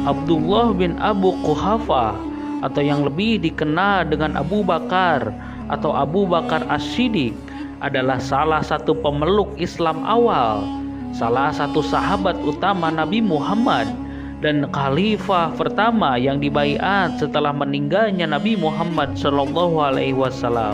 Abdullah bin Abu Quhafa atau yang lebih dikenal dengan Abu Bakar atau Abu Bakar As-Siddiq adalah salah satu pemeluk Islam awal, salah satu sahabat utama Nabi Muhammad dan khalifah pertama yang dibaiat setelah meninggalnya Nabi Muhammad SAW.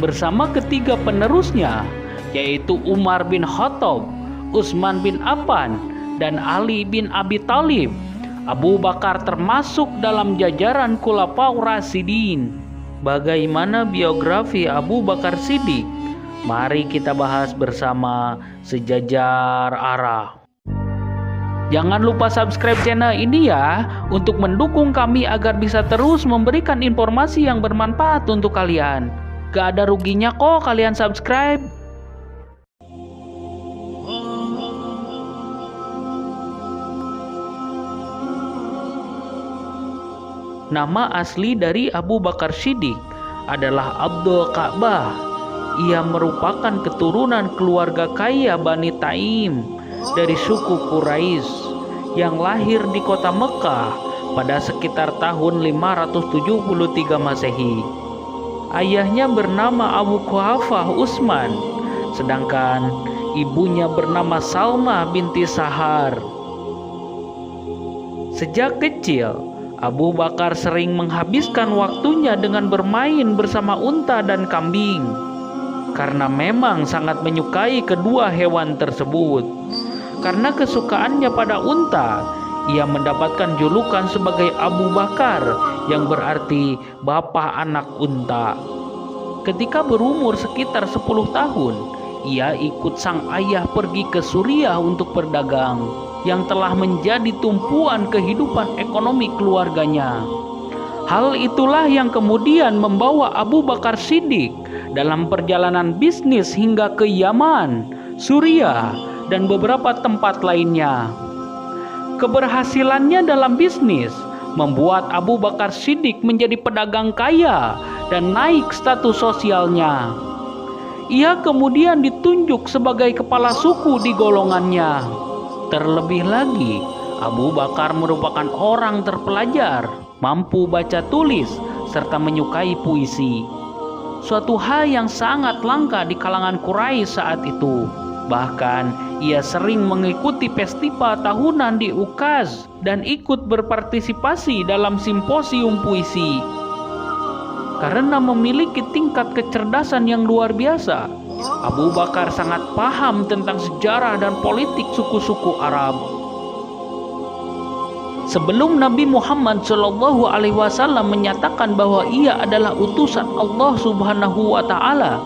Bersama ketiga penerusnya yaitu Umar bin Khattab, Utsman bin Affan, dan Ali bin Abi Thalib, Abu Bakar termasuk dalam jajaran Khulafaur Rasyidin. Bagaimana biografi Abu Bakar Siddiq? Mari kita bahas bersama Sejajar Arah. Jangan lupa subscribe channel ini ya, untuk mendukung kami agar bisa terus memberikan informasi yang bermanfaat untuk kalian. Gak ada ruginya kok kalian subscribe. Nama asli dari Abu Bakar Siddiq adalah Abdul Ka'bah. Ia merupakan keturunan keluarga kaya Bani Taim dari suku Quraisy yang lahir di kota Mekah pada sekitar tahun 573 Masehi. Ayahnya bernama Abu Quhafah Utsman, sedangkan ibunya bernama Salma binti Sahar. Sejak kecil, Abu Bakar sering menghabiskan waktunya dengan bermain bersama unta dan kambing, karena memang sangat menyukai kedua hewan tersebut. Karena kesukaannya pada unta, ia mendapatkan julukan sebagai Abu Bakar, yang berarti bapak anak unta. Ketika berumur sekitar 10 tahun, ia ikut sang ayah pergi ke Suriah untuk berdagang, yang telah menjadi tumpuan kehidupan ekonomi keluarganya. Hal itulah yang kemudian membawa Abu Bakar Siddiq dalam perjalanan bisnis hingga ke Yaman, Suriah, dan beberapa tempat lainnya. Keberhasilannya dalam bisnis membuat Abu Bakar Siddiq menjadi pedagang kaya dan naik status sosialnya. Ia kemudian ditunjuk sebagai kepala suku di golongannya. Terlebih lagi, Abu Bakar merupakan orang terpelajar, mampu baca tulis, serta menyukai puisi. Suatu hal yang sangat langka di kalangan Quraisy saat itu. Bahkan, ia sering mengikuti festival tahunan di Ukaz dan ikut berpartisipasi dalam simposium puisi. Karena memiliki tingkat kecerdasan yang luar biasa, Abu Bakar sangat paham tentang sejarah dan politik suku-suku Arab. Sebelum Nabi Muhammad SAW menyatakan bahwa ia adalah utusan Allah Subhanahu wa Ta'ala,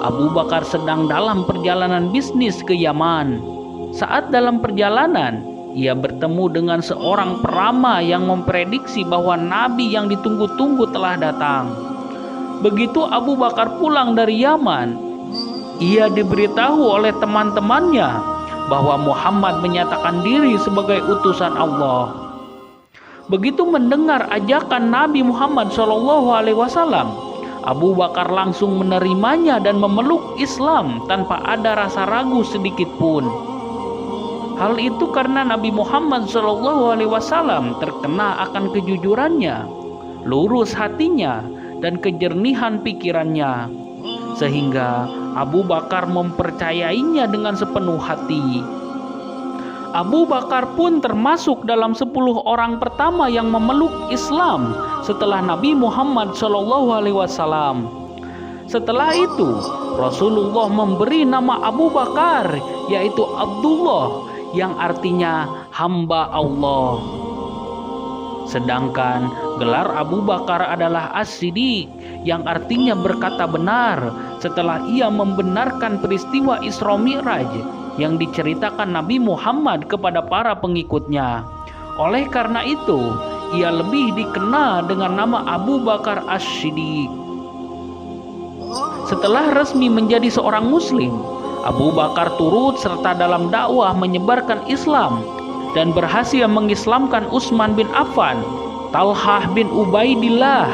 Abu Bakar sedang dalam perjalanan bisnis ke Yaman. Saat dalam perjalanan, ia bertemu dengan seorang peramal yang memprediksi bahwa Nabi yang ditunggu-tunggu telah datang. Begitu Abu Bakar pulang dari Yaman, ia diberitahu oleh teman-temannya bahwa Muhammad menyatakan diri sebagai utusan Allah. Begitu mendengar ajakan Nabi Muhammad SAW, Abu Bakar langsung menerimanya dan memeluk Islam tanpa ada rasa ragu sedikit pun. Hal itu karena Nabi Muhammad SAW terkenal akan kejujurannya, lurus hatinya, dan kejernihan pikirannya, sehingga Abu Bakar mempercayainya dengan sepenuh hati. Abu Bakar pun termasuk dalam 10 orang pertama yang memeluk Islam setelah Nabi Muhammad SAW. Setelah itu, Rasulullah memberi nama Abu Bakar, yaitu Abdullah, yang artinya hamba Allah. Sedangkan gelar Abu Bakar adalah As-Siddiq, yang artinya berkata benar, setelah ia membenarkan peristiwa Isra Mi'raj yang diceritakan Nabi Muhammad kepada para pengikutnya. Oleh karena itu, ia lebih dikenal dengan nama Abu Bakar As-Siddiq. Setelah resmi menjadi seorang muslim, Abu Bakar turut serta dalam dakwah menyebarkan Islam dan berhasil mengislamkan Utsman bin Affan, Talhah bin Ubaidillah,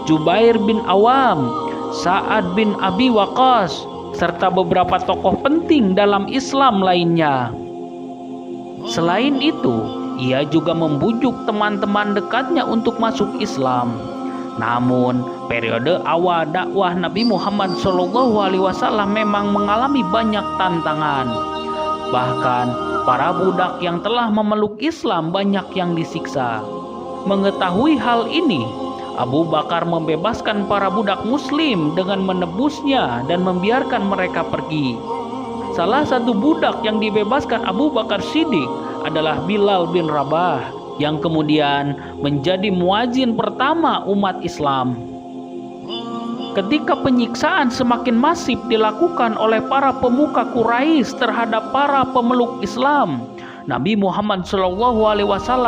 Jubair bin Awam, Sa'ad bin Abi Waqqas, serta beberapa tokoh penting dalam Islam lainnya. Selain itu, Ia juga membujuk teman-teman dekatnya untuk masuk Islam. Namun, periode awal dakwah Nabi Muhammad SAW memang mengalami banyak tantangan. Bahkan, para budak yang telah memeluk Islam banyak yang disiksa. Mengetahui hal ini, Abu Bakar membebaskan para budak Muslim dengan menebusnya dan membiarkan mereka pergi. Salah satu budak yang dibebaskan Abu Bakar Siddiq adalah Bilal bin Rabah, yang kemudian menjadi muadzin pertama umat Islam. Ketika penyiksaan semakin masif dilakukan oleh para pemuka Quraisy terhadap para pemeluk Islam, Nabi Muhammad SAW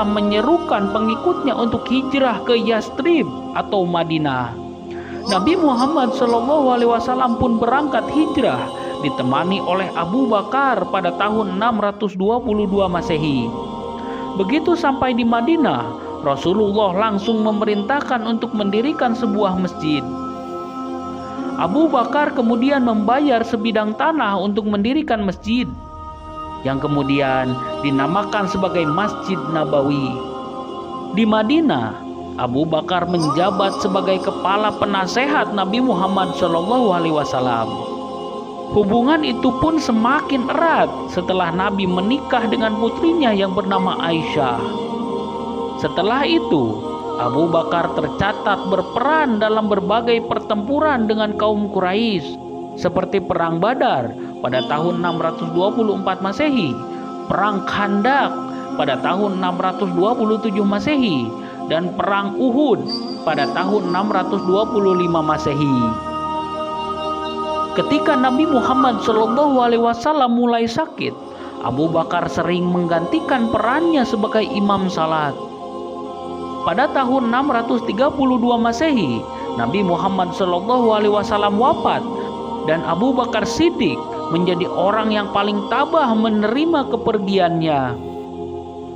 menyerukan pengikutnya untuk hijrah ke Yastrib atau Madinah. Nabi Muhammad SAW pun berangkat hijrah ditemani oleh Abu Bakar pada tahun 622 Masehi. Begitu sampai di Madinah, Rasulullah langsung memerintahkan untuk mendirikan sebuah masjid. Abu Bakar kemudian membayar sebidang tanah untuk mendirikan masjid, yang kemudian dinamakan sebagai Masjid Nabawi. Di Madinah, Abu Bakar menjabat sebagai kepala penasehat Nabi Muhammad SAW. Hubungan itu pun semakin erat setelah Nabi menikah dengan putrinya yang bernama Aisyah. Setelah itu, Abu Bakar tercatat berperan dalam berbagai pertempuran dengan kaum Quraisy, seperti Perang Badar pada tahun 624 Masehi, Perang Khandaq pada tahun 627 Masehi, dan Perang Uhud pada tahun 625 Masehi. Ketika Nabi Muhammad SAW mulai sakit, Abu Bakar sering menggantikan perannya sebagai imam salat. Pada tahun 632 Masehi, Nabi Muhammad SAW wafat dan Abu Bakar Siddiq menjadi orang yang paling tabah menerima kepergiannya.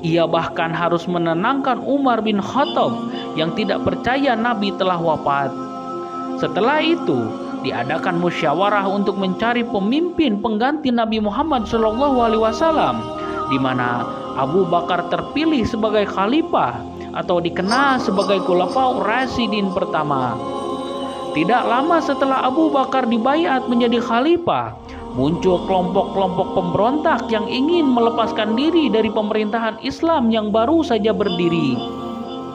Ia bahkan harus menenangkan Umar bin Khattab yang tidak percaya Nabi telah wafat. Setelah itu, diadakan musyawarah untuk mencari pemimpin pengganti Nabi Muhammad SAW, di mana Abu Bakar terpilih sebagai khalifah atau dikenal sebagai Khulafaur Rasyidin pertama. Tidak lama setelah Abu Bakar dibaiat menjadi khalifah, muncul kelompok-kelompok pemberontak yang ingin melepaskan diri dari pemerintahan Islam yang baru saja berdiri.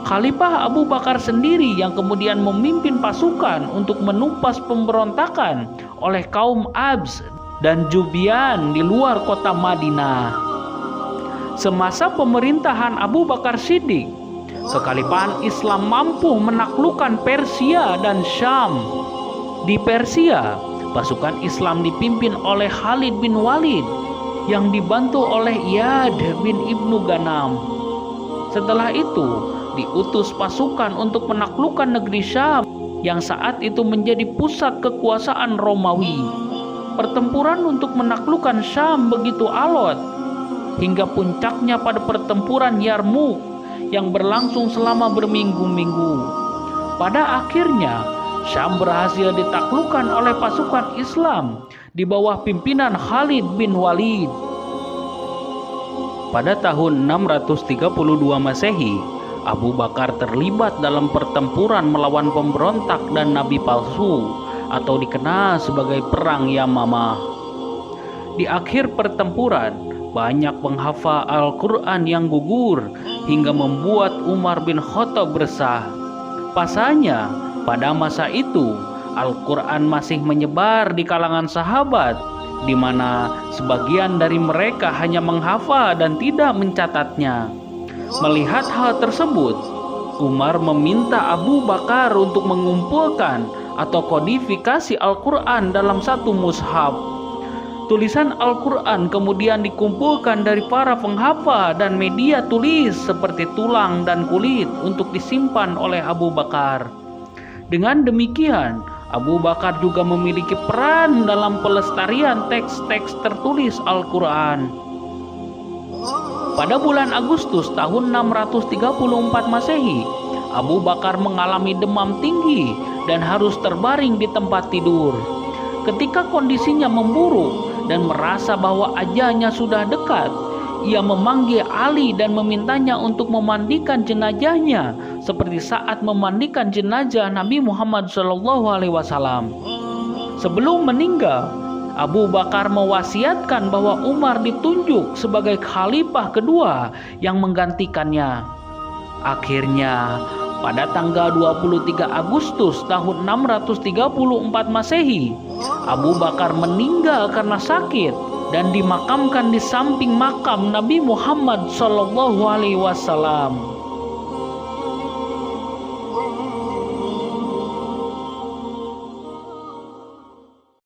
Khalifah Abu Bakar sendiri yang kemudian memimpin pasukan untuk menumpas pemberontakan oleh kaum Abs dan Jubian di luar kota Madinah. Semasa pemerintahan Abu Bakar Siddiq, kekhalifahan Islam mampu menaklukkan Persia dan Syam. Di Persia, pasukan Islam dipimpin oleh Khalid bin Walid yang dibantu oleh Iyad bin Ibnu Ghanam. Setelah itu, diutus pasukan untuk menaklukkan negeri Syam yang saat itu menjadi pusat kekuasaan Romawi. Pertempuran untuk menaklukkan Syam begitu alot hingga puncaknya pada pertempuran Yarmouk yang berlangsung selama berminggu-minggu. Pada akhirnya, Syam berhasil ditaklukkan oleh pasukan Islam di bawah pimpinan Khalid bin Walid. Pada tahun 632 Masehi, Abu Bakar terlibat dalam pertempuran melawan pemberontak dan nabi palsu atau dikenal sebagai Perang Yamamah. Di akhir pertempuran, banyak penghafal Al-Quran yang gugur hingga membuat Umar bin Khattab resah. Pasalnya, pada masa itu, Al-Quran masih menyebar di kalangan sahabat, di mana sebagian dari mereka hanya menghafal dan tidak mencatatnya. Melihat hal tersebut, Umar meminta Abu Bakar untuk mengumpulkan atau kodifikasi Al-Quran dalam satu mushaf. Tulisan Al-Quran kemudian dikumpulkan dari para penghafal dan media tulis seperti tulang dan kulit untuk disimpan oleh Abu Bakar. Dengan demikian, Abu Bakar juga memiliki peran dalam pelestarian teks-teks tertulis Al-Quran. Pada bulan Agustus tahun 634 Masehi, Abu Bakar mengalami demam tinggi dan harus terbaring di tempat tidur. Ketika kondisinya memburuk dan merasa bahwa ajalnya sudah dekat, ia memanggil Ali dan memintanya untuk memandikan jenazahnya seperti saat memandikan jenazah Nabi Muhammad SAW. Sebelum meninggal, Abu Bakar mewasiatkan bahwa Umar ditunjuk sebagai khalifah kedua yang menggantikannya. Akhirnya, pada tanggal 23 Agustus tahun 634 Masehi, Abu Bakar meninggal karena sakit dan dimakamkan di samping makam Nabi Muhammad SAW.